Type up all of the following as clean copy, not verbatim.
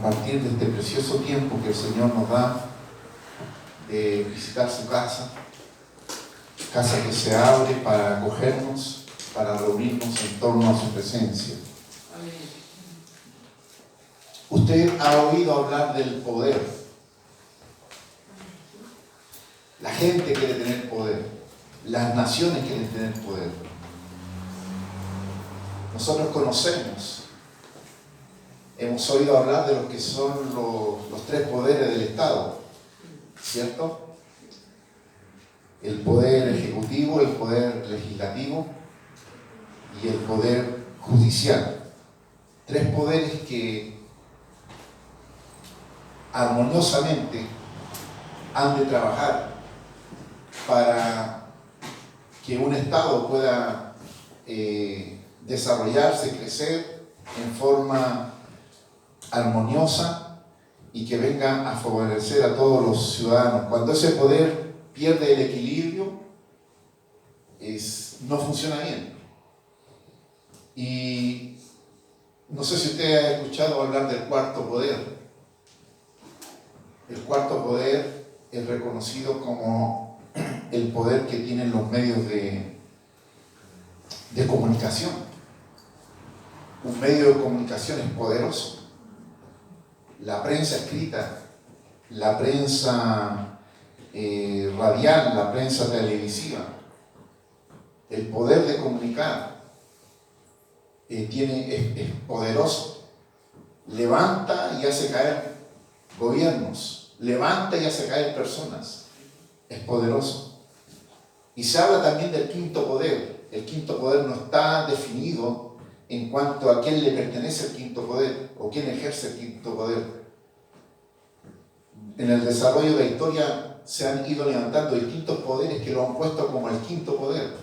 compartir de este precioso tiempo que el Señor nos da de visitar su casa que se abre para acogernos, para reunirnos en torno a su presencia. Usted ha oído hablar del poder. La gente quiere tener poder. Las naciones quieren tener poder. Nosotros conocemos, hemos oído hablar de lo que son los tres poderes del Estado, ¿cierto? El poder ejecutivo, el poder legislativo y el poder judicial. Tres poderes que armoniosamente han de trabajar para que un Estado pueda desarrollarse, crecer en forma armoniosa y que venga a favorecer a todos los ciudadanos. Cuando ese poder pierde el equilibrio, no funciona bien. Y no sé si usted ha escuchado hablar del cuarto poder. El cuarto poder es reconocido como el poder que tienen los medios de comunicación. Un medio de comunicación es poderoso. La prensa escrita, la prensa radial, la prensa televisiva, el poder de comunicar es poderoso. Levanta y hace caer gobiernos, levanta y hace caer personas. Es poderoso. Y se habla también del quinto poder. El quinto poder no está definido en cuanto a quién le pertenece el quinto poder o quién ejerce el quinto poder. En el desarrollo de la historia se han ido levantando distintos poderes que lo han puesto como el quinto poder.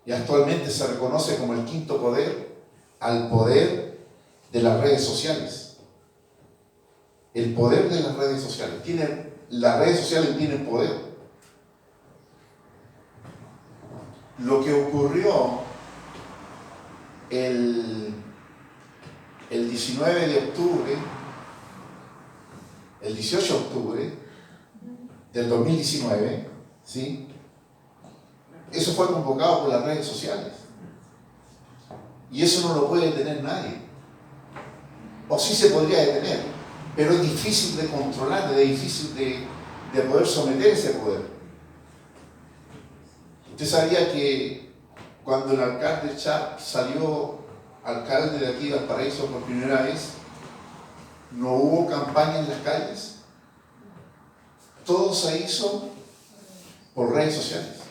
Y actualmente se reconoce como el quinto poder al poder de las redes sociales. El poder de las redes sociales. Las redes sociales tienen poder. Lo que ocurrió el 19 de octubre, el 18 de octubre del 2019, ¿sí? Eso fue convocado por las redes sociales. Y eso no lo puede detener nadie. O sí se podría detener, pero es difícil de controlar, es difícil de poder someter ese poder. Usted sabía que cuando el alcalde Char salió alcalde de aquí de Valparaíso por primera vez, no hubo campaña en las calles. Todo se hizo por redes sociales.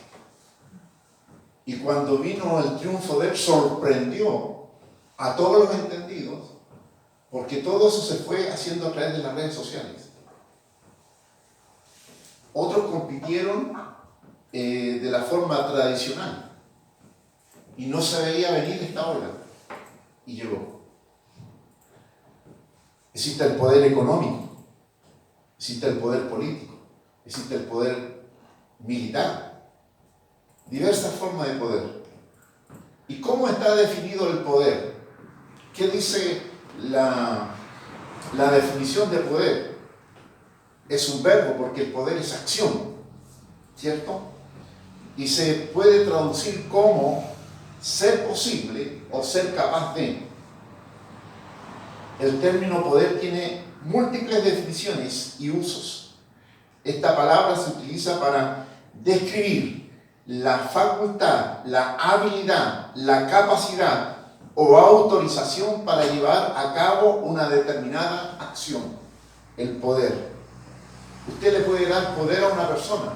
Y cuando vino el triunfo de él, sorprendió a todos los entendidos, porque todo eso se fue haciendo a través de las redes sociales. Otros compitieron de la forma tradicional y no se veía venir esta ola, y llegó. Existe el poder económico, existe el poder político, existe el poder militar, diversas formas de poder. ¿Y cómo está definido el poder? ¿Qué dice la definición de poder? Es un verbo, porque el poder es acción, ¿cierto? Y se puede traducir como ser posible o ser capaz de. El término poder tiene múltiples definiciones y usos. Esta palabra se utiliza para describir la facultad, la habilidad, la capacidad o autorización para llevar a cabo una determinada acción. El poder. Usted le puede dar poder a una persona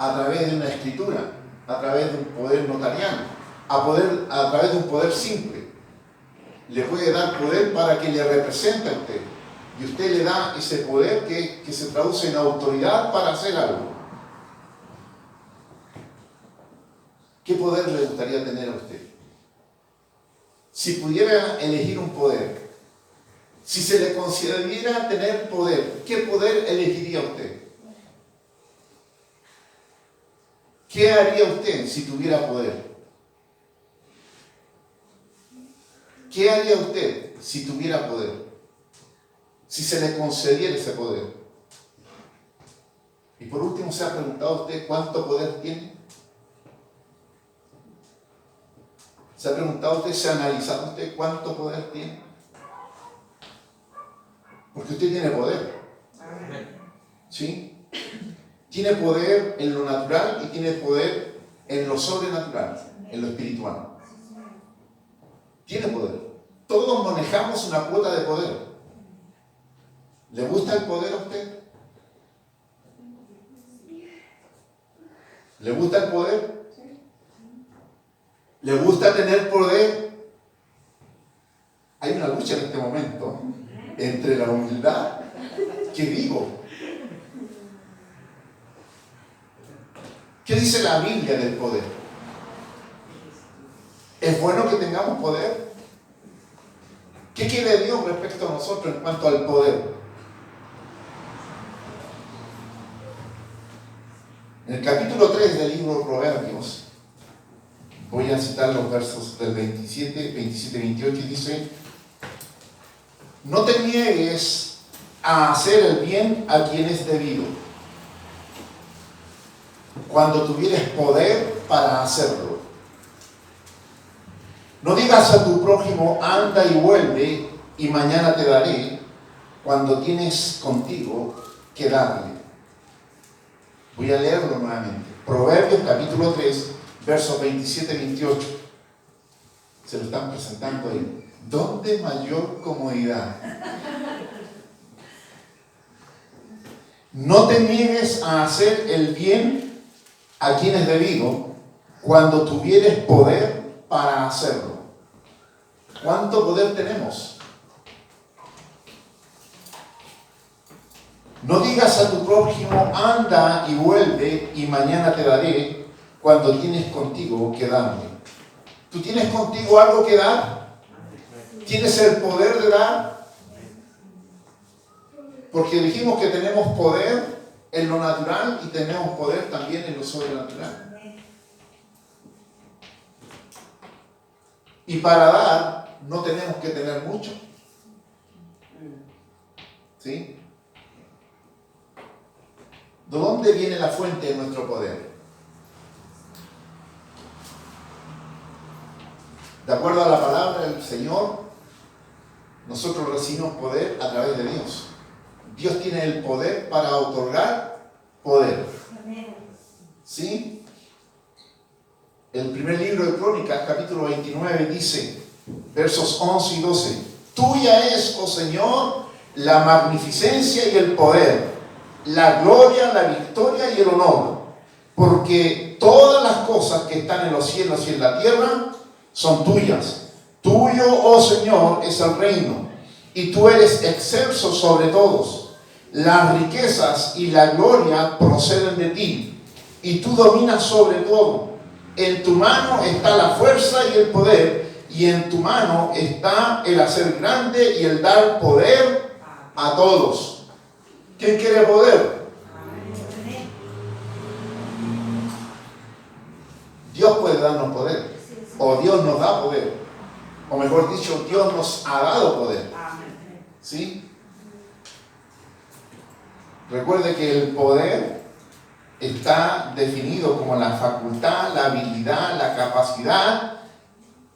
a través de una escritura, a través de un poder notarial, a través de un poder simple. Le puede dar poder para que le represente a usted. Y usted le da ese poder que se traduce en autoridad para hacer algo. ¿Qué poder le gustaría tener a usted? Si pudiera elegir un poder, si se le considerara tener poder, ¿qué poder elegiría usted? ¿Qué haría usted si tuviera poder? ¿Qué haría usted si tuviera poder? Si se le concediera ese poder. Y por último, ¿se ha preguntado usted cuánto poder tiene? ¿Se ha preguntado usted, se ha analizado usted cuánto poder tiene? Porque usted tiene poder. ¿Sí? Tiene poder en lo natural y tiene poder en lo sobrenatural, en lo espiritual. Tiene poder. Todos manejamos una cuota de poder. ¿Le gusta el poder a usted? ¿Le gusta el poder? ¿Le gusta tener poder? Hay una lucha en este momento entre la humildad. ¿Qué digo? ¿Qué dice la Biblia del poder? ¿Es bueno que tengamos poder? ¿Qué quiere Dios respecto a nosotros en cuanto al poder? En el capítulo 3 del libro de Proverbios, voy a citar los versos del 27, 28, y dice: no te niegues a hacer el bien a quien es debido, cuando tuvieres poder para hacerlo. No digas a tu prójimo, anda y vuelve, y mañana te daré, cuando tienes contigo que darle. Voy a leerlo nuevamente. Proverbios capítulo 3, versos 27 y 28. Se lo están presentando ahí. ¿Dónde mayor comodidad? No te niegues a hacer el bien a quien es debido, cuando tuvieres poder para hacerlo. ¿Cuánto poder tenemos? No digas a tu prójimo, anda y vuelve, y mañana te daré, cuando tienes contigo que darme. ¿Tú tienes contigo algo que dar? ¿Tienes el poder de dar? Porque dijimos que tenemos poder en lo natural y tenemos poder también en lo sobrenatural. Y para dar no tenemos que tener mucho. ¿Sí? ¿De dónde viene la fuente de nuestro poder? De acuerdo a la palabra del Señor, nosotros recibimos poder a través de Dios. Dios tiene el poder para otorgar poder. ¿Sí? El primer libro de Crónicas, capítulo 29, dice, versos 11 y 12: tuya es, oh Señor, la magnificencia y el poder, la gloria, la victoria y el honor, porque todas las cosas que están en los cielos y en la tierra son tuyas. Tuyo, oh Señor, es el reino, y tú eres excelso sobre todos. Las riquezas y la gloria proceden de ti, y tú dominas sobre todo. En tu mano está la fuerza y el poder, y en tu mano está el hacer grande y el dar poder a todos. ¿Quién quiere poder? Dios puede darnos poder, o Dios nos da poder, o mejor dicho, Dios nos ha dado poder. ¿Sí? Recuerde que el poder está definido como la facultad, la habilidad, la capacidad,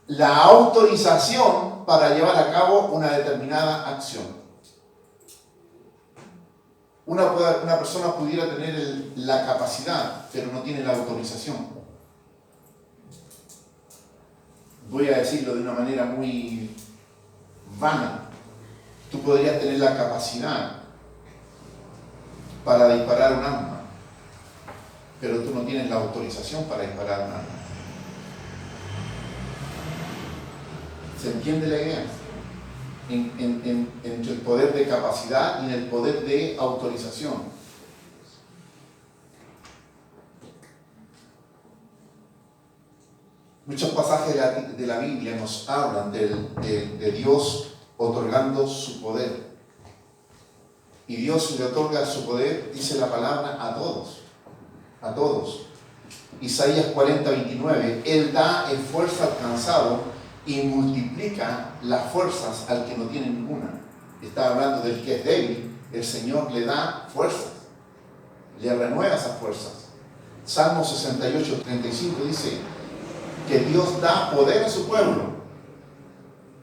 la autorización para llevar a cabo una determinada acción. Una persona pudiera tener la capacidad, pero no tiene la autorización. Voy a decirlo de una manera muy vana. Tú podrías tener la capacidad para disparar un arma, pero tú no tienes la autorización para disparar un arma. ¿Se entiende la idea? Entre el poder de capacidad y en el poder de autorización. Muchos pasajes de la Biblia nos hablan de Dios otorgando su poder. Y Dios le otorga su poder, dice la palabra, a todos. A todos. Isaías 40, 29. Él da esfuerzo al cansado y multiplica las fuerzas al que no tiene ninguna. Está hablando del que es débil, el Señor le da fuerzas, le renueva esas fuerzas. Salmo 68:35 dice que Dios da poder a su pueblo.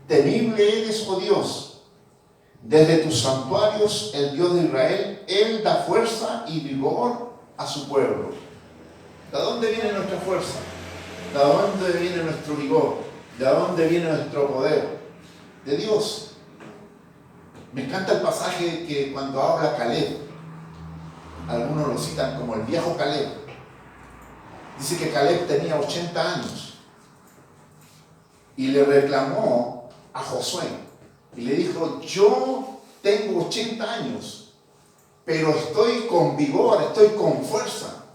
Temible eres, oh Dios, desde tus santuarios, el Dios de Israel, Él da fuerza y vigor a su pueblo. ¿De dónde viene nuestra fuerza? ¿De dónde viene nuestro vigor? ¿De dónde viene nuestro poder? De Dios. Me encanta el pasaje que cuando habla Caleb, algunos lo citan como el viejo Caleb. Dice que Caleb tenía 80 años y le reclamó a Josué y le dijo: yo tengo 80 años, pero estoy con vigor, estoy con fuerza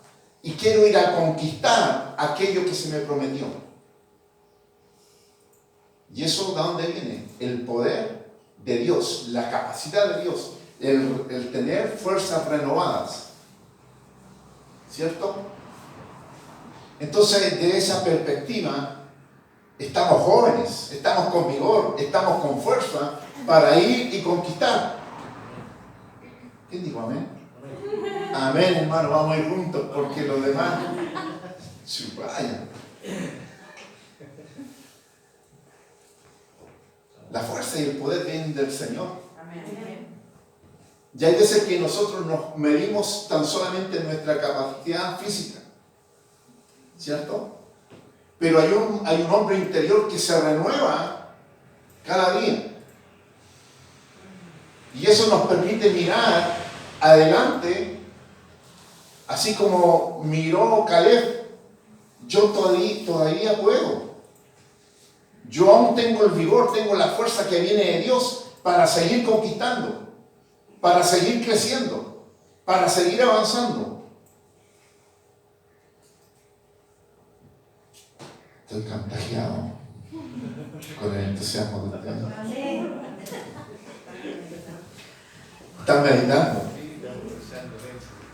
y quiero ir a conquistar aquello que se me prometió. ¿Y eso de dónde viene? El poder de Dios, la capacidad de Dios, el tener fuerzas renovadas, ¿cierto? Entonces, de esa perspectiva, estamos jóvenes, estamos con vigor, estamos con fuerza para ir y conquistar. ¿Quién dijo amén? Amén, hermano, vamos a ir juntos porque los demás se vayan. La fuerza y el poder vienen del Señor. Y hay veces que nosotros nos medimos tan solamente en nuestra capacidad física, ¿cierto? Pero hay un hombre interior que se renueva cada día. Y eso nos permite mirar adelante, así como miró Caleb. Yo todavía puedo. Yo aún tengo el vigor, tengo la fuerza que viene de Dios para seguir conquistando, para seguir creciendo, para seguir avanzando. Estoy contagiado con el entusiasmo de ustedes. ¿Están meditando?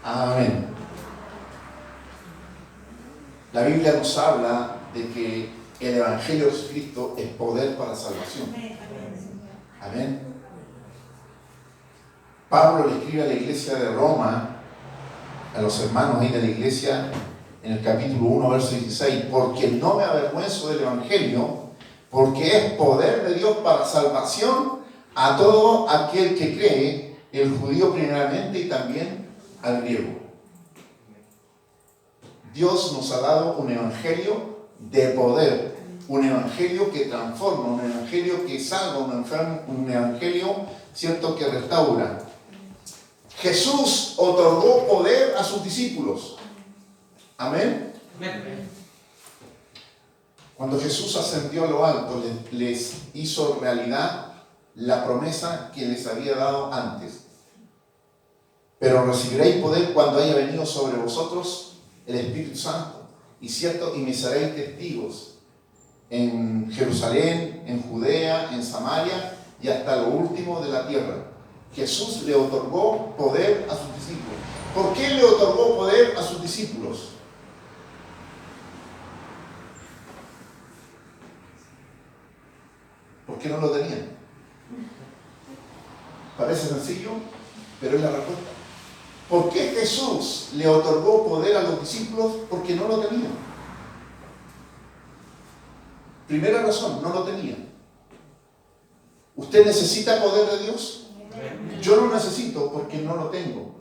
Amén. La Biblia nos habla de que el Evangelio de Jesucristo es poder para salvación. Amén. Pablo le escribe a la iglesia de Roma, a los hermanos ahí de la iglesia, en el capítulo 1, verso 16, porque no me avergüenzo del Evangelio, porque es poder de Dios para salvación a todo aquel que cree, el judío primeramente y también al griego. Dios nos ha dado un evangelio de poder, un evangelio que transforma, un evangelio que salva, un evangelio, ¿cierto?, que restaura. Jesús otorgó poder a sus discípulos. Amén. Cuando Jesús ascendió a lo alto, les hizo realidad la promesa que les había dado antes. Pero recibiréis poder cuando haya venido sobre vosotros el Espíritu Santo, y cierto, y me seréis testigos en Jerusalén, en Judea, en Samaria y hasta lo último de la tierra. Jesús le otorgó poder a sus discípulos. ¿Por qué le otorgó poder a sus discípulos? Porque no lo tenían. Parece sencillo, pero es la respuesta. ¿Por qué Jesús le otorgó poder a los discípulos? Porque no lo tenían. Primera razón, no lo tenían. ¿Usted necesita poder de Dios? Yo lo necesito porque no lo tengo.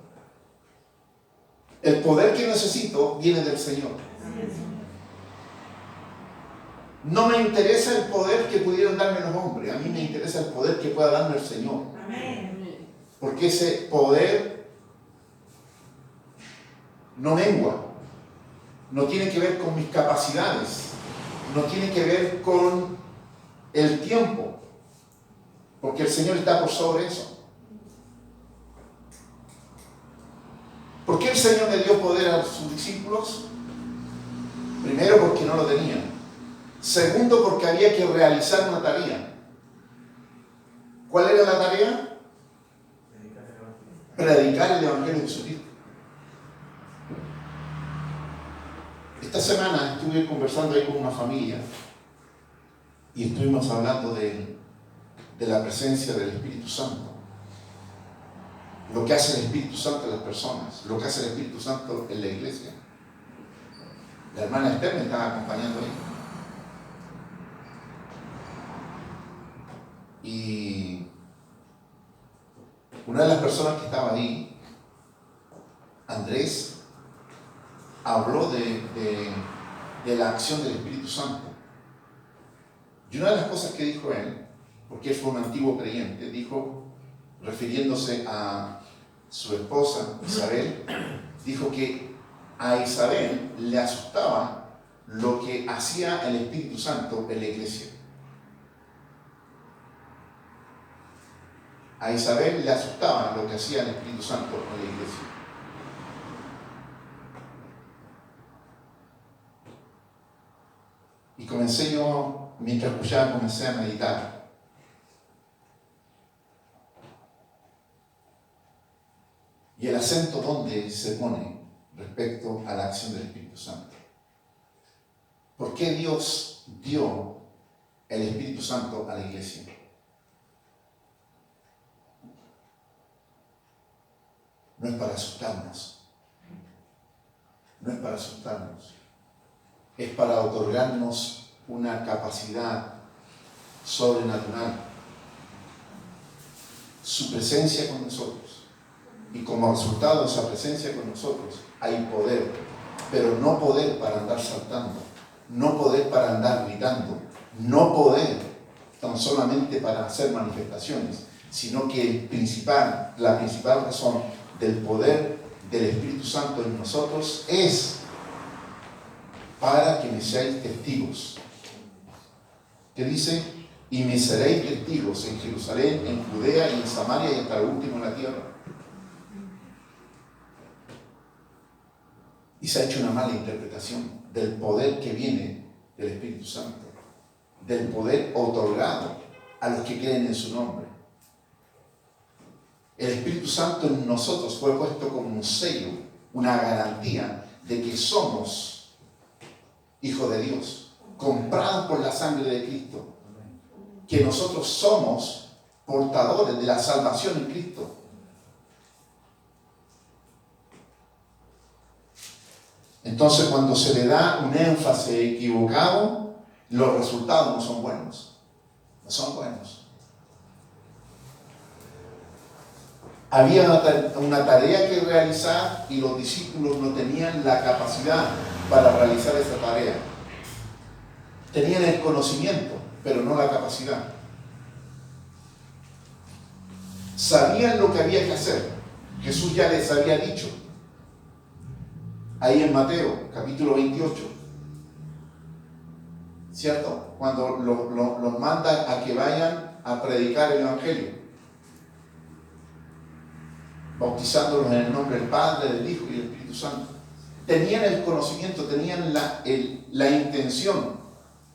El poder que necesito viene del Señor. No me interesa el poder que pudieran darme los hombres. A mí me interesa el poder que pueda darme el Señor. Porque ese poder no mengua, no tiene que ver con mis capacidades, no tiene que ver con el tiempo, porque el Señor está por sobre eso. ¿Por qué el Señor le dio poder a sus discípulos? Primero, porque no lo tenían. Segundo, porque había que realizar una tarea. ¿Cuál era la tarea? Predicar el Evangelio de Jesucristo. Esta semana estuve conversando ahí con una familia y estuvimos hablando de la presencia del Espíritu Santo. Lo que hace el Espíritu Santo en las personas, lo que hace el Espíritu Santo en la iglesia. La hermana Esther me estaba acompañando ahí. Y una de las personas que estaba ahí, Andrés, habló de la acción del Espíritu Santo. Y una de las cosas que dijo él, porque él fue un antiguo creyente, dijo, refiriéndose a su esposa Isabel, dijo que a Isabel le asustaba lo que hacía el Espíritu Santo en la iglesia. A Isabel le asustaba lo que hacía el Espíritu Santo en la iglesia. Y comencé yo, mientras escuchaba, comencé a meditar. Y el acento donde se pone respecto a la acción del Espíritu Santo. ¿Por qué Dios dio el Espíritu Santo a la iglesia? No es para asustarnos. No es para asustarnos. Es para otorgarnos una capacidad sobrenatural. Su presencia con nosotros. Y como resultado de esa presencia con nosotros hay poder, pero no poder para andar saltando, no poder para andar gritando, no poder tan solamente para hacer manifestaciones, sino que la principal razón del poder del Espíritu Santo en nosotros es para que me seáis testigos. ¿Qué dice? Y me seréis testigos en Jerusalén, en Judea y en Samaria y hasta lo último en la tierra. Y se ha hecho una mala interpretación del poder que viene del Espíritu Santo, del poder otorgado a los que creen en su nombre. El Espíritu Santo en nosotros fue puesto como un sello, una garantía de que somos hijos de Dios, comprados por la sangre de Cristo, que nosotros somos portadores de la salvación en Cristo. Entonces, cuando se le da un énfasis equivocado, los resultados no son buenos. No son buenos. Había una tarea que realizar y los discípulos no tenían la capacidad para realizar esa tarea. Tenían el conocimiento, pero no la capacidad. Sabían lo que había que hacer. Jesús ya les había dicho. Ahí en Mateo, capítulo 28. ¿Cierto? Cuando los manda a que vayan a predicar el Evangelio. Bautizándolos en el nombre del Padre, del Hijo y del Espíritu Santo. Tenían el conocimiento, tenían la intención,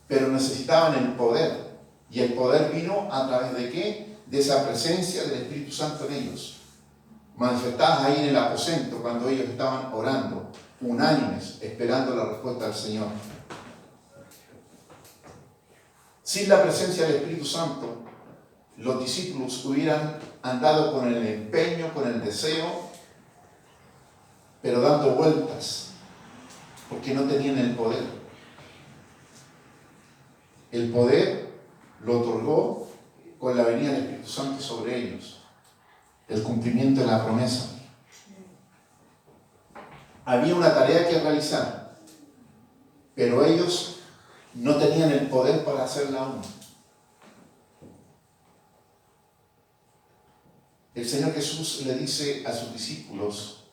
pero necesitaban el poder. Y el poder vino a través de ¿qué? De esa presencia del Espíritu Santo en ellos. Manifestadas ahí en el aposento cuando ellos estaban orando, unánimes, esperando la respuesta del Señor. Sin la presencia del Espíritu Santo, los discípulos hubieran andado con el empeño, con el deseo, pero dando vueltas, porque no tenían el poder. El poder lo otorgó con la venida del Espíritu Santo sobre ellos, el cumplimiento de la promesa. Había una tarea que realizar, pero ellos no tenían el poder para hacerla aún. El Señor Jesús le dice a sus discípulos,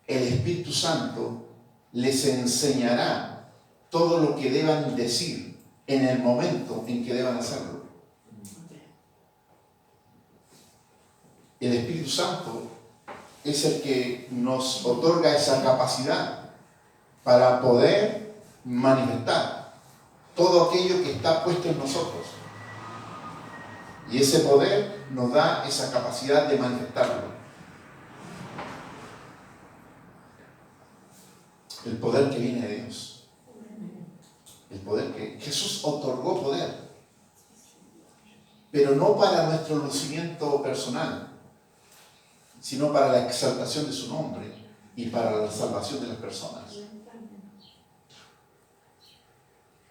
el Espíritu Santo les enseñará todo lo que deban decir en el momento en que deban hacerlo. El Espíritu Santo es el que nos otorga esa capacidad para poder manifestar todo aquello que está puesto en nosotros. Y ese poder nos da esa capacidad de manifestarlo. El poder que viene de Dios. El poder que Jesús otorgó poder, pero no para nuestro lucimiento personal, sino para la exaltación de su nombre y para la salvación de las personas.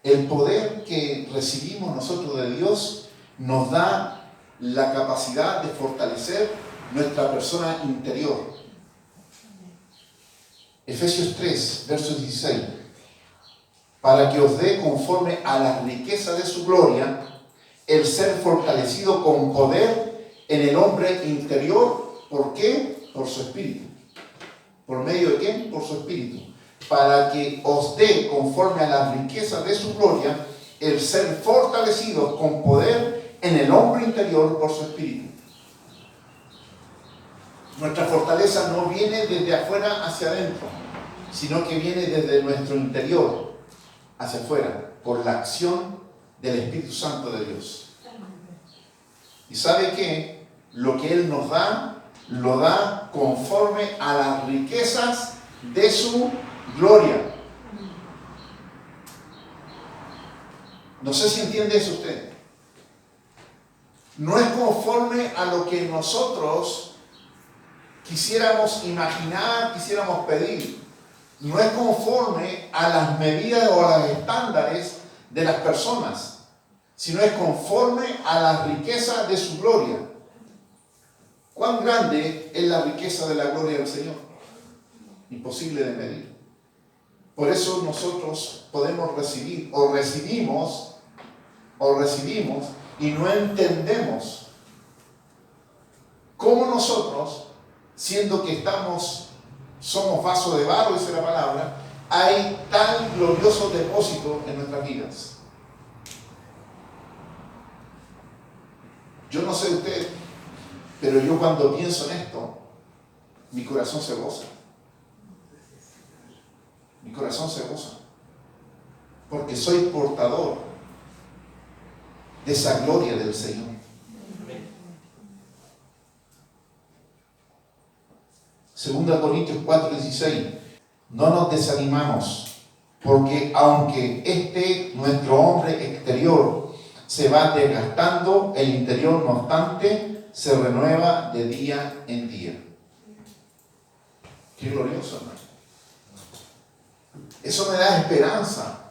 El poder que recibimos nosotros de Dios nos da la capacidad de fortalecer nuestra persona interior. Efesios 3, verso 16. Para que os dé conforme a la riqueza de su gloria el ser fortalecido con poder en el hombre interior. ¿Por qué? Por su espíritu. ¿Por medio de quién? Por su espíritu. Para que os dé conforme a la riqueza de su gloria el ser fortalecido con poder en el hombre interior por su espíritu. Nuestra fortaleza no viene desde afuera hacia adentro, sino que viene desde nuestro interior hacia afuera, por la acción del Espíritu Santo de Dios. ¿Y sabe qué? Lo que Él nos da, lo da conforme a las riquezas de su gloria. No sé si entiende eso usted. No es conforme a lo que nosotros quisiéramos imaginar, quisiéramos pedir. No es conforme a las medidas o a los estándares de las personas, sino es conforme a la riqueza de su gloria. ¿Cuán grande es la riqueza de la gloria del Señor? Imposible de medir. Por eso nosotros podemos recibir o recibimos y no entendemos cómo nosotros, siendo que somos vasos de barro, dice la palabra, hay tan glorioso depósito en nuestras vidas. Yo no sé usted, pero yo cuando pienso en esto, mi corazón se goza. Mi corazón se goza. Porque soy portador de esa gloria del Señor. Segunda Corintios 4:16. No nos desanimamos, porque aunque nuestro hombre exterior se va desgastando, el interior, no obstante, se renueva de día en día. Qué glorioso, hermano. Eso me da esperanza.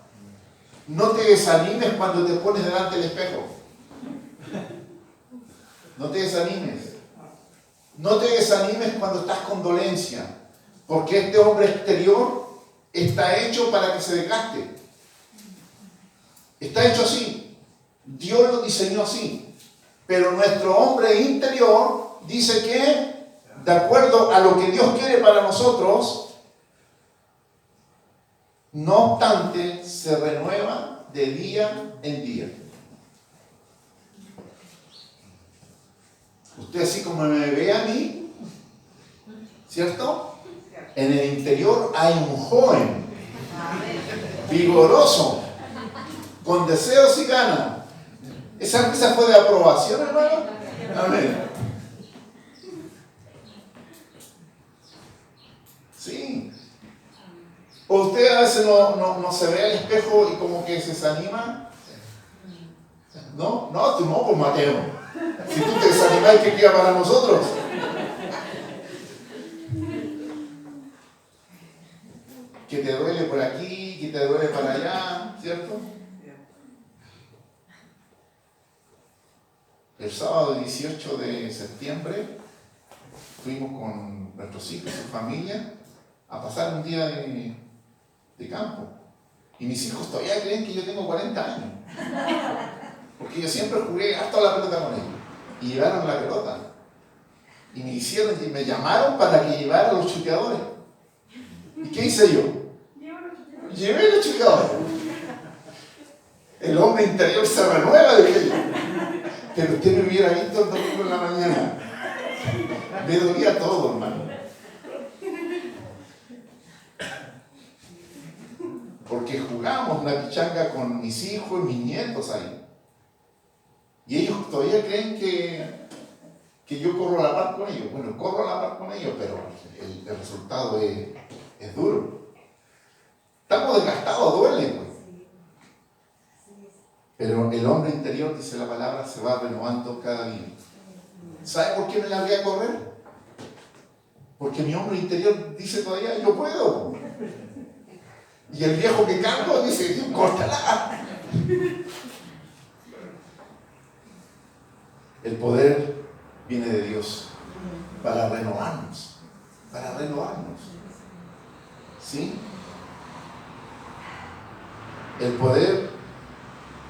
No te desanimes cuando te pones delante del espejo. No te desanimes. No te desanimes cuando estás con dolencia, porque este hombre exterior está hecho para que se desgaste. Está hecho así. Dios lo diseñó así. Pero nuestro hombre interior dice que, de acuerdo a lo que Dios quiere para nosotros, no obstante, se renueva de día en día. Usted así como me ve a mí, ¿cierto? En el interior hay un joven vigoroso, con deseos y ganas. ¿Esa fue de aprobación, hermano? Amén. Sí. ¿O usted a veces no se ve al espejo y como que se desanima? No, tú no, pues Mateo. Si tú te desanimas, ¿qué queda para nosotros? Que te duele por aquí, que te duele para allá, ¿cierto? El sábado 18 de septiembre fuimos con nuestros hijos y su familia a pasar un día de campo. Y mis hijos todavía creen que yo tengo 40 años. Porque yo siempre jugué harto a la pelota con ellos. Y llevaron la pelota. Y me llamaron para que llevara los chuteadores. ¿Y qué hice yo? Llevé los chuteadores. El hombre interior se renueva, dije yo. Pero usted me hubiera visto el domingo en la mañana. Me dolía todo, hermano. Porque jugamos una pichanga con mis hijos y mis nietos ahí. Y ellos todavía creen que yo corro a la par con ellos. Bueno, corro a la par con ellos, pero el resultado es duro. Estamos desgastados, duele, pues. Pero el hombre interior, dice la palabra, se va renovando cada día. ¿Sabe por qué me largué a correr? Porque mi hombre interior dice todavía, yo puedo. Y el viejo que cargo dice, córtala. El poder viene de Dios para renovarnos. Para renovarnos. ¿Sí? El poder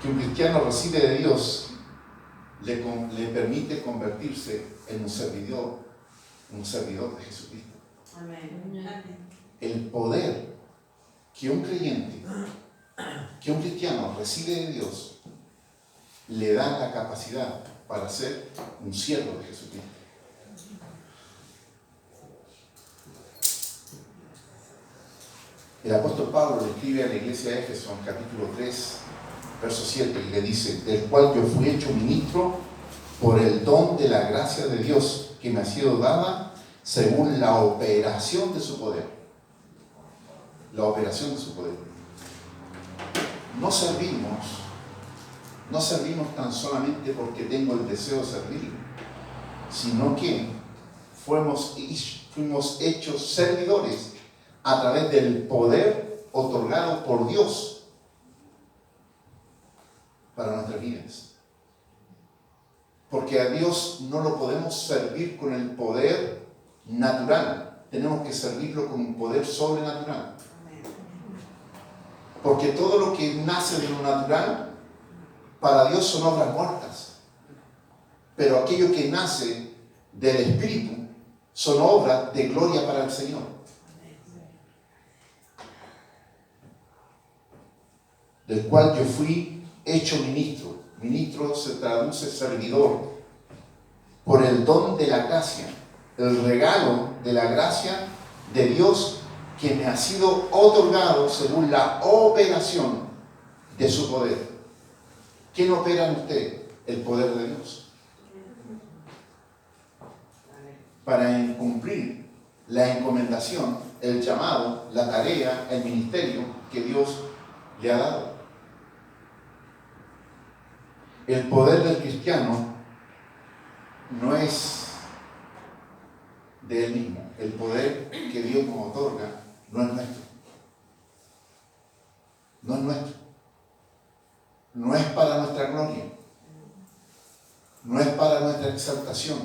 que un cristiano recibe de Dios le permite convertirse en un servidor de Jesucristo. Amén. El poder que un creyente, que un cristiano recibe de Dios, le da la capacidad para ser un siervo de Jesucristo. El apóstol Pablo le escribe a la iglesia de Éfeso en capítulo 3, verso 7, y le dice: del cual yo fui hecho ministro por el don de la gracia de Dios que me ha sido dada según la operación de su poder. La operación de su poder. No servimos tan solamente porque tengo el deseo de servir, sino que fuimos hechos servidores a través del poder otorgado por Dios para nuestras vidas. Porque a Dios no lo podemos servir con el poder natural, tenemos que servirlo con un poder sobrenatural. Porque todo lo que nace de lo natural, para Dios son obras muertas. Pero aquello que nace del Espíritu son obras de gloria para el Señor. Del cual yo fui hecho ministro. Ministro se traduce servidor. Por el don de la gracia, el regalo de la gracia de Dios que me ha sido otorgado según la operación de su poder. ¿Quién opera en usted? El poder de Dios. Para cumplir la encomendación, el llamado, la tarea, el ministerio que Dios le ha dado. El poder del cristiano no es de él mismo. El poder que Dios nos otorga no es nuestro. No es nuestro. No es para nuestra gloria. No es para nuestra exaltación.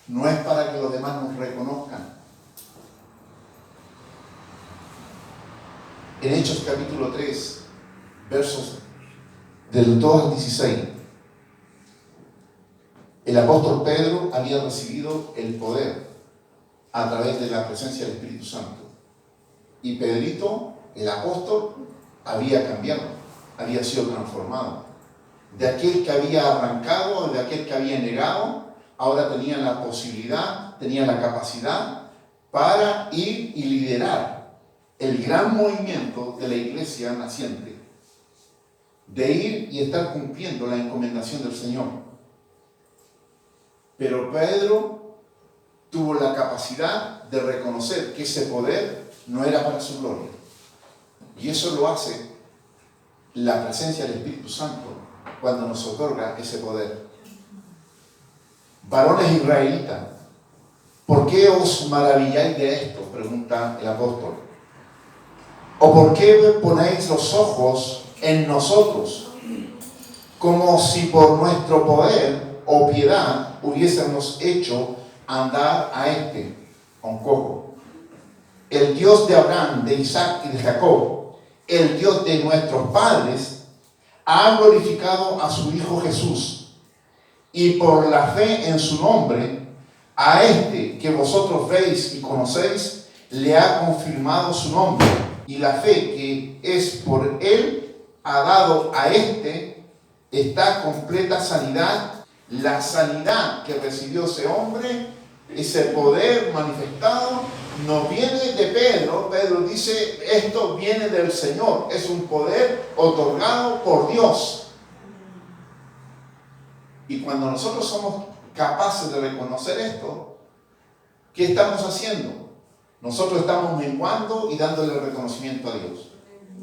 No es para que los demás nos reconozcan. En Hechos capítulo 3, versos del 2 al 16, el apóstol Pedro había recibido el poder a través de la presencia del Espíritu Santo. Y Pedrito, el apóstol, había cambiado, había sido transformado. De aquel que había arrancado, de aquel que había negado, ahora tenía la posibilidad, tenía la capacidad para ir y liderar el gran movimiento de la iglesia naciente, de ir y estar cumpliendo la encomendación del Señor. Pero Pedro tuvo la capacidad de reconocer que ese poder no era para su gloria. Y eso lo hace la presencia del Espíritu Santo cuando nos otorga ese poder. Varones israelitas, ¿por qué os maravilláis de esto?, pregunta el apóstol. ¿O por qué ponéis los ojos en nosotros, como si por nuestro poder o piedad hubiésemos hecho andar a un cojo? El Dios de Abraham, de Isaac y de Jacob, el Dios de nuestros padres, ha glorificado a su Hijo Jesús, y por la fe en su nombre, a que vosotros veis y conocéis, le ha confirmado su nombre, y la fe que es por él ha dado a esta completa sanidad. La sanidad que recibió ese hombre, ese poder manifestado, no viene de Pedro. Pedro dice, esto viene del Señor, es un poder otorgado por Dios. Y cuando nosotros somos capaces de reconocer esto, ¿qué estamos haciendo? Nosotros estamos menguando y dándole reconocimiento a Dios.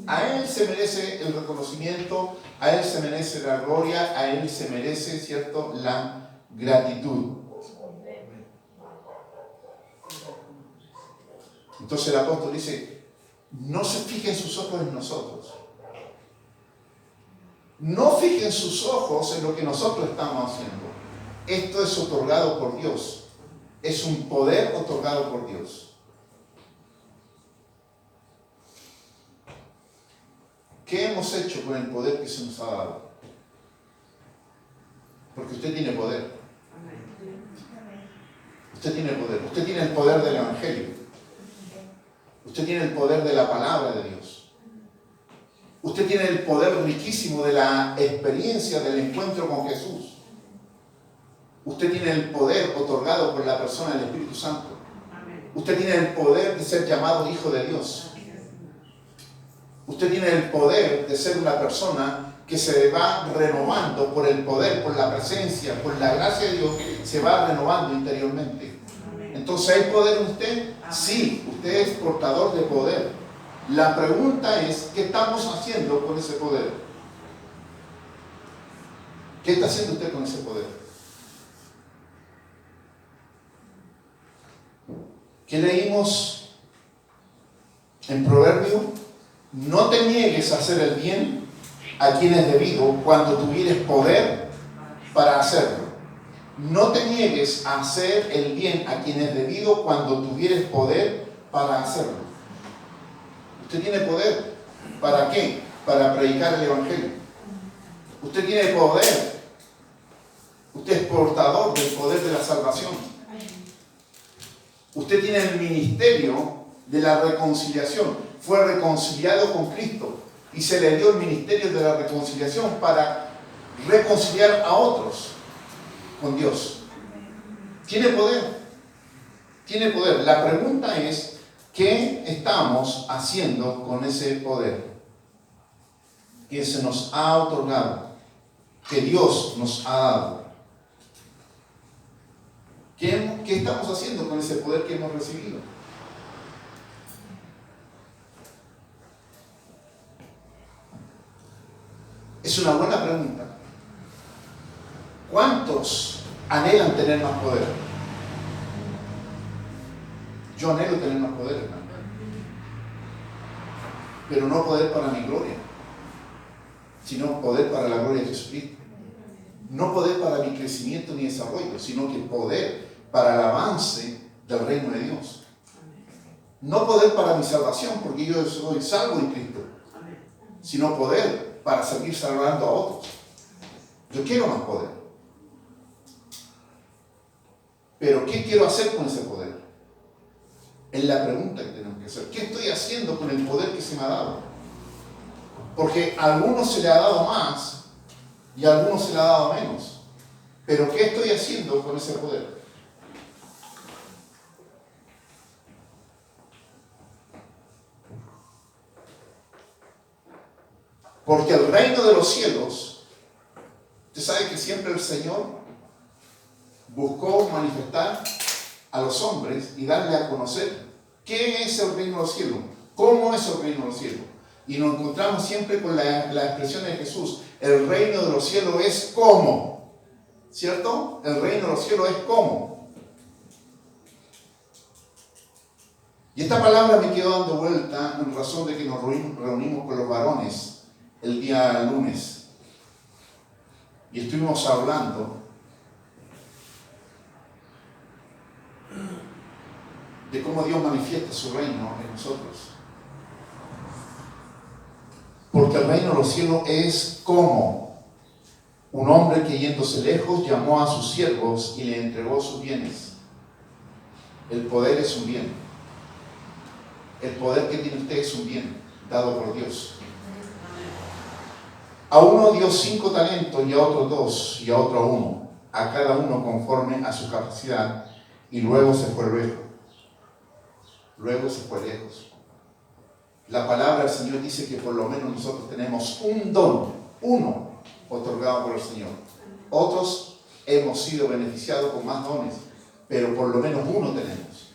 A Él se merece el reconocimiento, a Él se merece la gloria, a Él se merece, ¿cierto?, la gratitud. Entonces el apóstol dice, no se fijen sus ojos en nosotros. No fijen sus ojos en lo que nosotros estamos haciendo. Esto es otorgado por Dios. Es un poder otorgado por Dios. ¿Qué hemos hecho con el poder que se nos ha dado? Porque usted tiene poder. Usted tiene poder. Usted tiene el poder del Evangelio. Usted tiene el poder de la palabra de Dios. Usted tiene el poder riquísimo de la experiencia del encuentro con Jesús. Usted tiene el poder otorgado por la persona del Espíritu Santo. Usted tiene el poder de ser llamado Hijo de Dios. Usted tiene el poder de ser una persona que se va renovando por el poder, por la presencia, por la gracia de Dios, se va renovando interiormente. Entonces, ¿hay poder en usted? Sí, usted es portador de poder. La pregunta es, ¿qué estamos haciendo con ese poder? ¿Qué está haciendo usted con ese poder? ¿Qué leímos en Proverbio? No te niegues a hacer el bien a quien es debido cuando tuvieres poder para hacerlo. No te niegues a hacer el bien a quien es debido cuando tuvieres poder para hacerlo. Usted tiene poder. ¿Para qué? Para predicar el Evangelio. Usted tiene poder. Usted es portador del poder de la salvación. Usted tiene el ministerio de la reconciliación. Fue reconciliado con Cristo y se le dio el ministerio de la reconciliación para reconciliar a otros con Dios. Tiene poder. Tiene poder. La pregunta es, ¿qué estamos haciendo con ese poder que se nos ha otorgado, que Dios nos ha dado? ¿Qué estamos haciendo con ese poder que hemos recibido? Es una buena pregunta. ¿Cuántos anhelan tener más poder? Yo anhelo tener más poder, hermano. Pero no poder para mi gloria, sino poder para la gloria de Jesucristo. No poder para mi crecimiento ni desarrollo, sino que poder para el avance del reino de Dios. No poder para mi salvación, porque yo soy salvo en Cristo, sino poder para seguir salvando a otros. Yo quiero más poder. Pero ¿qué quiero hacer con ese poder? Es la pregunta que tenemos que hacer. ¿Qué estoy haciendo con el poder que se me ha dado? Porque a algunos se le ha dado más y a algunos se le ha dado menos. Pero ¿qué estoy haciendo con ese poder? Porque el reino de los cielos, usted sabe que siempre el Señor buscó manifestar a los hombres y darle a conocer qué es el reino de los cielos, cómo es el reino de los cielos. Y nos encontramos siempre con la expresión de Jesús, el reino de los cielos es como, ¿cierto? El reino de los cielos es como. Y esta palabra me quedó dando vuelta en razón de que nos reunimos con los varones el día lunes y estuvimos hablando de cómo Dios manifiesta su reino en nosotros. Porque el reino de los cielos es como un hombre que yéndose lejos llamó a sus siervos y le entregó sus bienes. El poder es un bien. El poder que tiene usted es un bien dado por Dios. A uno dio 5 talentos y a otro 2 y a otro 1, a cada uno conforme a su capacidad, y luego se fue lejos. Luego se fue lejos. La palabra del Señor dice que por lo menos nosotros tenemos un don, uno, otorgado por el Señor. Otros hemos sido beneficiados con más dones, pero por lo menos uno tenemos.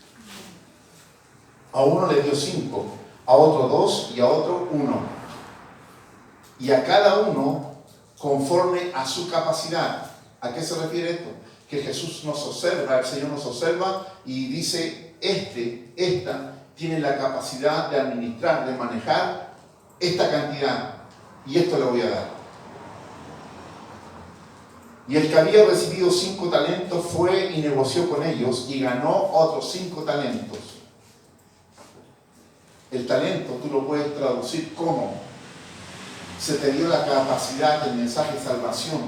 A uno le dio 5, a otro 2 y a otro 1. y a cada uno conforme a su capacidad. ¿A qué se refiere esto? Que Jesús nos observa, el Señor nos observa y dice, esta tiene la capacidad de administrar, de manejar esta cantidad, y esto le voy a dar. Y el que había recibido 5 talentos fue y negoció con ellos y ganó otros 5 talentos. El talento tú lo puedes traducir como: se te dio la capacidad del mensaje de salvación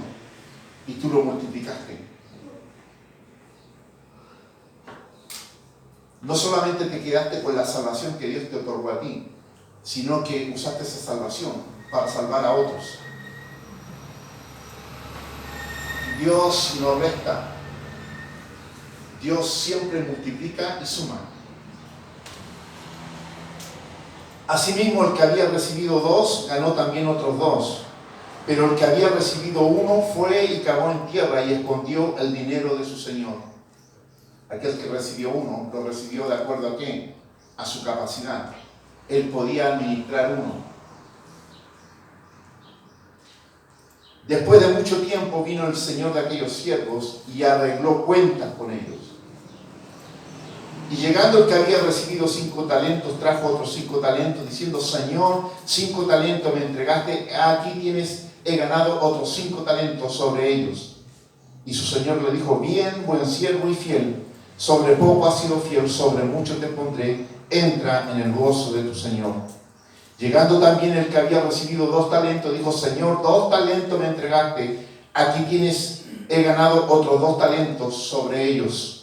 y tú lo multiplicaste. No solamente te quedaste con la salvación que Dios te otorgó a ti, sino que usaste esa salvación para salvar a otros. Dios no resta. Dios siempre multiplica y suma. Asimismo, el que había recibido 2 ganó también otros 2. Pero el que había recibido 1 fue y cavó en tierra y escondió el dinero de su señor. Aquel que recibió 1 lo recibió de acuerdo a qué? A su capacidad. Él podía administrar 1. Después de mucho tiempo vino el señor de aquellos siervos y arregló cuentas con ellos. Y llegando el que había recibido 5 talentos, trajo otros 5 talentos, diciendo: Señor, 5 talentos me entregaste, aquí he ganado otros 5 talentos sobre ellos. Y su señor le dijo: bien, buen siervo y fiel, sobre poco has sido fiel, sobre mucho te pondré, entra en el gozo de tu señor. Llegando también el que había recibido 2 talentos, dijo: Señor, 2 talentos me entregaste, aquí he ganado otros 2 talentos sobre ellos.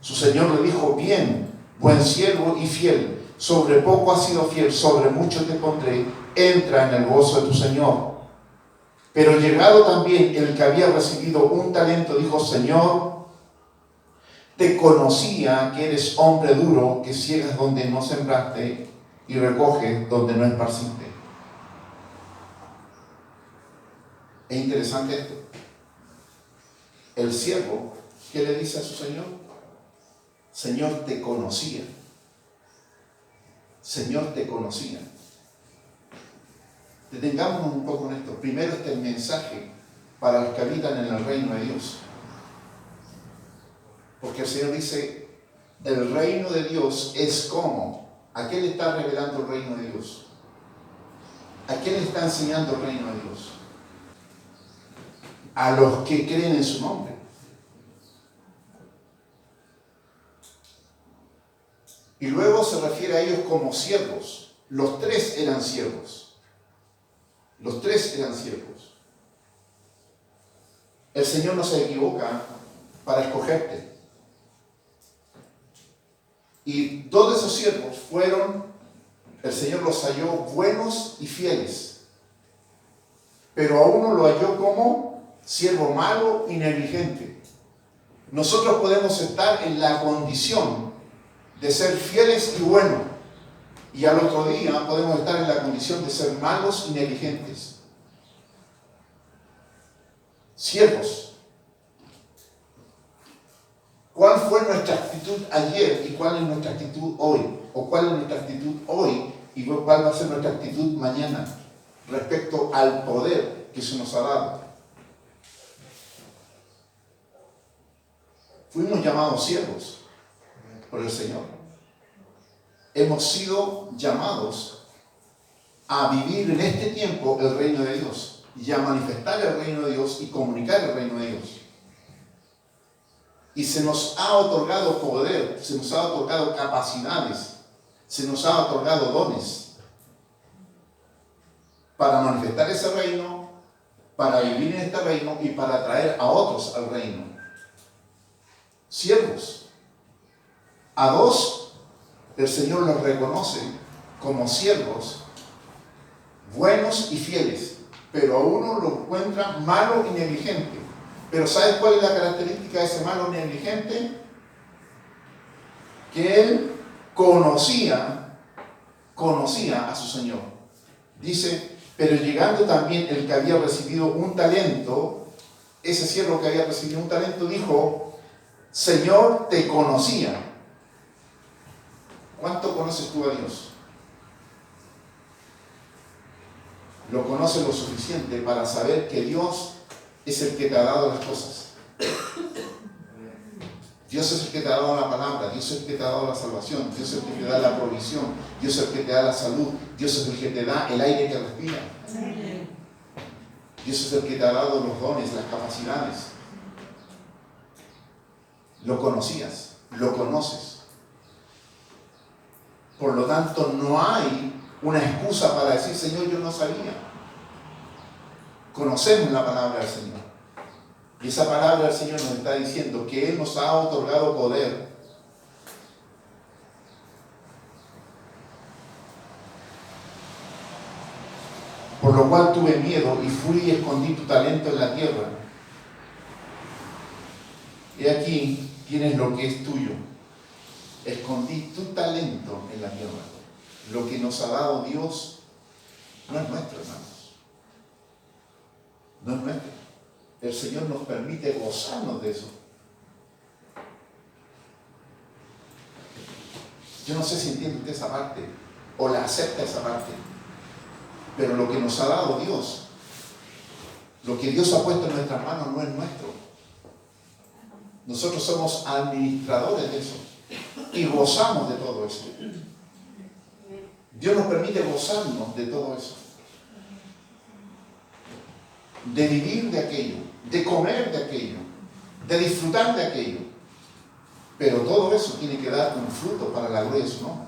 Su señor le dijo: bien, buen siervo y fiel, sobre poco has sido fiel, sobre mucho te pondré, entra en el gozo de tu señor. Pero llegado también el que había recibido 1 talento, dijo: Señor, te conocía que eres hombre duro, que ciegas donde no sembraste y recoges donde no esparciste. Es interesante esto. El siervo, ¿qué le dice a su señor? Señor, te conocía. Señor, te conocía. Detengámonos un poco en esto. Primero, este es el mensaje para los que habitan en el reino de Dios. Porque el Señor dice: el reino de Dios es como. ¿A qué le está revelando el reino de Dios? ¿A quién le está enseñando el reino de Dios? A los que creen en su nombre. Y luego se refiere a ellos como siervos. Los 3 eran siervos. Los 3 eran siervos. El Señor no se equivoca para escogerte. Y 2 de esos siervos el Señor los halló buenos y fieles. Pero a uno lo halló como siervo malo y negligente. Nosotros podemos estar en la condición de ser fieles y buenos, y al otro día podemos estar en la condición de ser malos y negligentes. Siervos. ¿Cuál fue nuestra actitud ayer y cuál es nuestra actitud hoy? ¿O cuál es nuestra actitud hoy y cuál va a ser nuestra actitud mañana respecto al poder que se nos ha dado? Fuimos llamados siervos por el Señor. Hemos sido llamados a vivir en este tiempo el reino de Dios y a manifestar el reino de Dios y comunicar el reino de Dios. Y se nos ha otorgado poder, se nos ha otorgado capacidades, se nos ha otorgado dones para manifestar ese reino, para vivir en este reino y para atraer a otros al reino. Siervos. A 2 el Señor los reconoce como siervos buenos y fieles, pero a uno lo encuentra malo y negligente. Pero ¿sabes cuál es la característica de ese malo negligente? Que él conocía a su Señor. Dice: pero llegando también el que había recibido 1 talento, ese siervo que había recibido 1 talento dijo: Señor, te conocía. ¿Cuánto conoces tú a Dios? lo conoces lo suficiente para saber que Dios es el que te ha dado las cosas. Dios es el que te ha dado la palabra, Dios es el que te ha dado la salvación, Dios es el que te da la provisión, Dios es el que te da la salud, Dios es el que te da el aire que respira. Dios es el que te ha dado los dones, las capacidades. Lo conocías, lo conoces. Por lo tanto, no hay una excusa para decir, Señor, yo no sabía. Conocemos la palabra del Señor. Y esa palabra del Señor nos está diciendo que Él nos ha otorgado poder. Por lo cual tuve miedo y fui y escondí tu talento en la tierra. Y aquí tienes lo que es tuyo. Escondí tu talento en la tierra. Lo que nos ha dado Dios no es nuestro, hermanos. No es nuestro. El Señor nos permite gozarnos de eso. Yo no sé si entiende usted esa parte o la acepta esa parte. Pero lo que nos ha dado Dios, lo que Dios ha puesto en nuestras manos no es nuestro. Nosotros somos administradores de eso y gozamos de todo eso. Dios nos permite gozarnos de todo eso. De vivir de aquello, de comer de aquello, de disfrutar de aquello. Pero todo eso tiene que dar un fruto para la gloria de su nombre.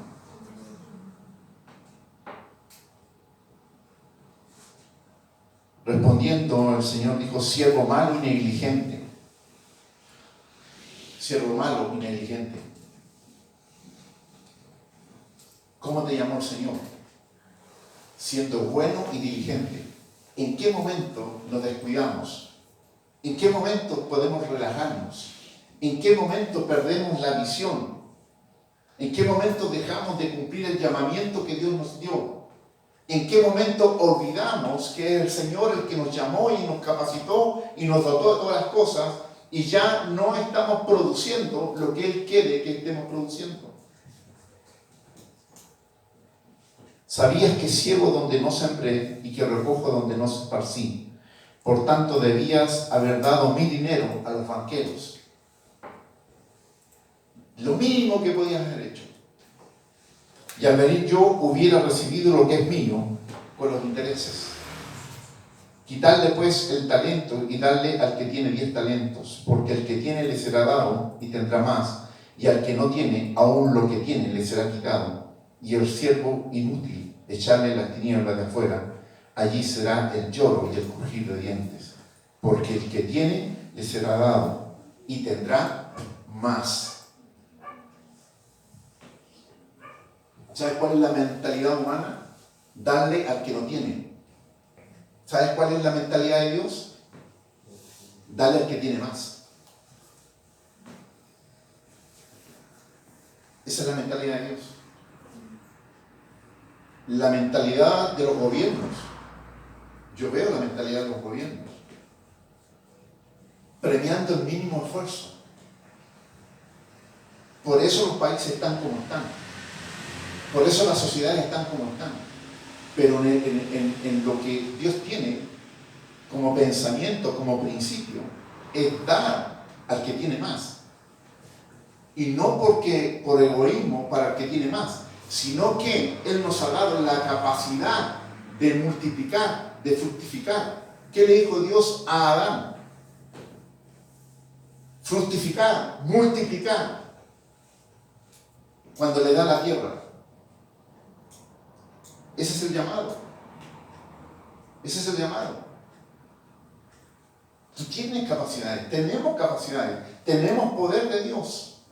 Respondiendo, el Señor dijo, siervo malo y negligente. Siervo malo y negligente. ¿Cómo te llamó el Señor? Siendo bueno y diligente. ¿En qué momento nos descuidamos? ¿En qué momento podemos relajarnos? ¿En qué momento perdemos la visión? ¿En qué momento dejamos de cumplir el llamamiento que Dios nos dio? ¿En qué momento olvidamos que es el Señor el que nos llamó y nos capacitó y nos dotó de todas las cosas y ya no estamos produciendo lo que Él quiere que estemos produciendo? ¿Sabías que ciego donde no sembré y que recojo donde no esparcí? Por tanto, debías haber dado mi dinero a los banqueros. Lo mínimo que podías haber hecho. Y al venir yo hubiera recibido lo que es mío con los intereses. Quitarle pues el talento y darle al que tiene 10 talentos, porque el que tiene le será dado y tendrá más, y al que no tiene, aún lo que tiene le será quitado. Y el siervo inútil, echarle las tinieblas de afuera, allí será el lloro y el crujir de dientes, porque el que tiene le será dado y tendrá más. ¿Sabes cuál es la mentalidad humana? Darle al que no tiene. ¿Sabes cuál es la mentalidad de Dios? Darle al que tiene más. Esa es la mentalidad de Dios. La mentalidad de los gobiernos. Yo veo la mentalidad de los gobiernos. Premiando el mínimo esfuerzo. Por eso los países están como están. Por eso las sociedades están como están. Pero en lo que Dios tiene como pensamiento, como principio, es dar al que tiene más. Y no porque por egoísmo para el que tiene más, sino que Él nos ha dado la capacidad de multiplicar, de fructificar. ¿Qué le dijo Dios a Adán? Fructificar, multiplicar, cuando le da la tierra. Ese es el llamado. Ese es el llamado. Tú tienes capacidades, tenemos poder de Dios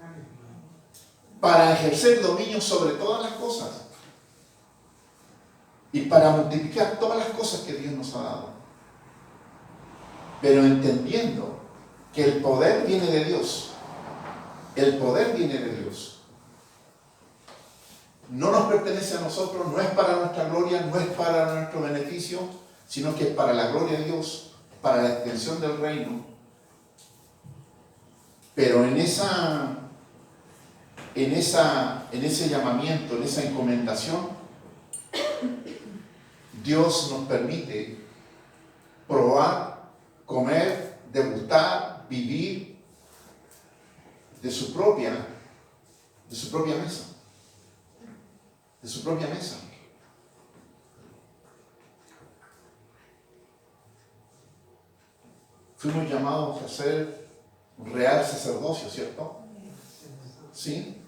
para ejercer dominio sobre todas las cosas y para multiplicar todas las cosas que Dios nos ha dado. Pero entendiendo que el poder viene de Dios. El poder viene de Dios. No nos pertenece a nosotros, no es para nuestra gloria, no es para nuestro beneficio, sino que es para la gloria de Dios, para la extensión del reino. Pero en ese llamamiento, en esa encomendación, Dios nos permite probar, comer, degustar, vivir de su propia mesa. De su propia mesa. Fuimos llamados a ser real sacerdocio, ¿cierto? ¿Sí?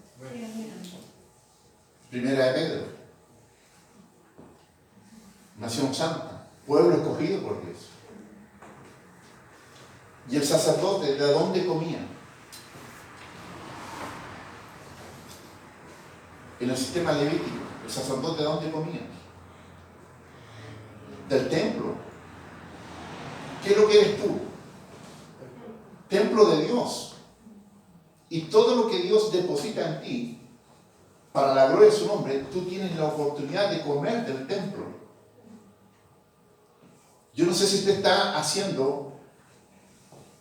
Primera de Pedro. Nación santa, pueblo escogido por Dios. Y el sacerdote, ¿de dónde comía? En el sistema levítico, ¿el sacerdote de dónde comía? Del templo. ¿Qué es lo que eres tú? Templo de Dios. Y todo lo que Dios deposita en ti, para la gloria de su nombre, tú tienes la oportunidad de comer del templo. Yo no sé si usted está haciendo,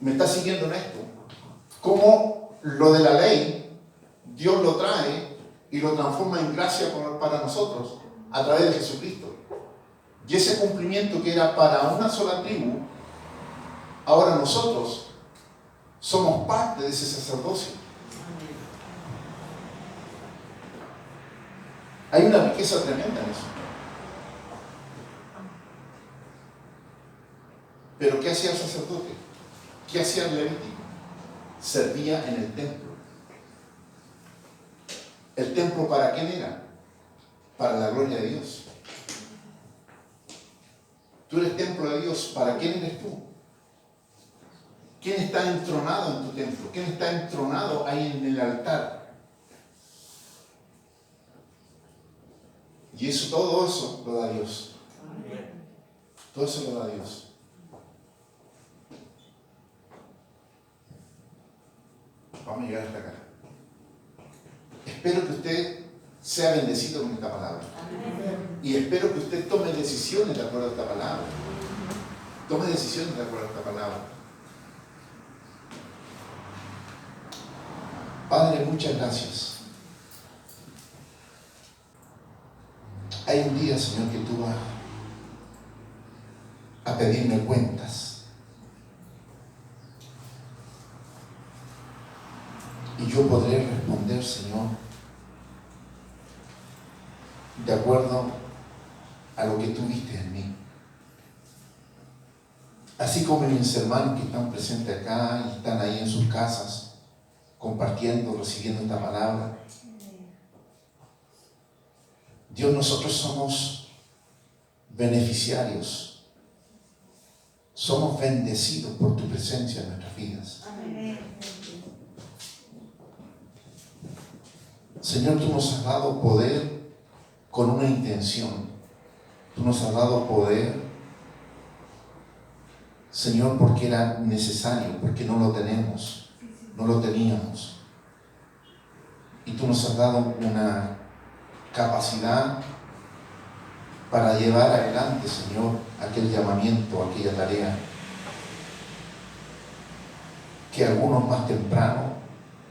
me está siguiendo en esto, cómo lo de la ley, Dios lo trae y lo transforma en gracia para nosotros a través de Jesucristo. Y ese cumplimiento que era para una sola tribu, ahora nosotros somos parte de ese sacerdocio. Hay una riqueza tremenda en eso. Pero ¿qué hacía el sacerdote? ¿Qué hacía el levítico? Servía en el templo. ¿El templo para quién era? Para la gloria de Dios. Tú eres templo de Dios. ¿Para quién eres tú? ¿Quién está entronado en tu templo? ¿Quién está entronado ahí en el altar? Y eso, todo eso lo da Dios. Todo eso lo da Dios. Vamos a llegar hasta acá. Espero que usted sea bendecido con esta palabra. Y espero que usted tome decisiones de acuerdo a esta palabra. Tome decisiones de acuerdo a esta palabra. Padre, muchas gracias. Hay un día, Señor, que tú vas a pedirme cuentas. Y yo podré responder, Señor, de acuerdo a lo que tú viste en mí. Así como mis hermanos que están presentes acá y están ahí en sus casas, compartiendo, recibiendo esta palabra. Dios, nosotros somos beneficiarios. Somos bendecidos por tu presencia en nuestras vidas. Amén. Señor, tú nos has dado poder con una intención. Tú nos has dado poder, Señor, porque era necesario, porque no lo tenemos, no lo teníamos. Y tú nos has dado una capacidad para llevar adelante, Señor, aquel llamamiento, aquella tarea, que algunos más temprano,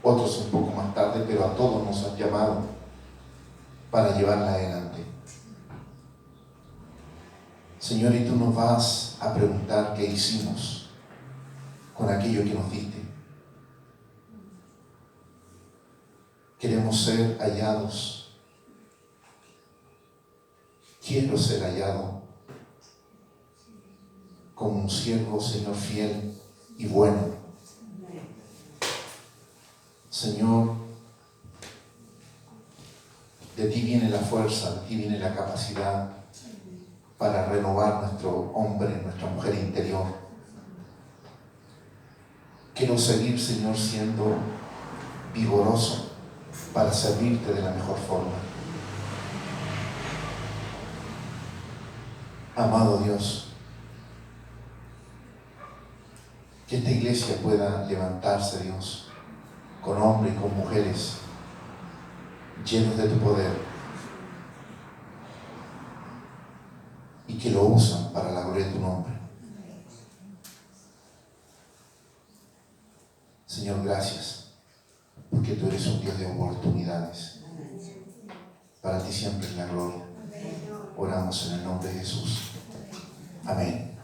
otros un poco más tarde, pero a todos nos has llamado para llevarla adelante. Señor, y tú nos vas a preguntar qué hicimos con aquello que nos diste. Queremos ser hallados. Quiero ser hallado como un siervo, Señor, fiel y bueno. Señor, de ti viene la fuerza, de ti viene la capacidad para renovar nuestro hombre, nuestra mujer interior. Quiero seguir, Señor, siendo vigoroso para servirte de la mejor forma. Amado Dios, que esta iglesia pueda levantarse, Dios, con hombres y con mujeres llenos de tu poder y que lo usan para la gloria de tu nombre. Señor, gracias, porque tú eres un Dios de oportunidades. Para ti siempre es la gloria. Oramos en el nombre de Jesús. Amén.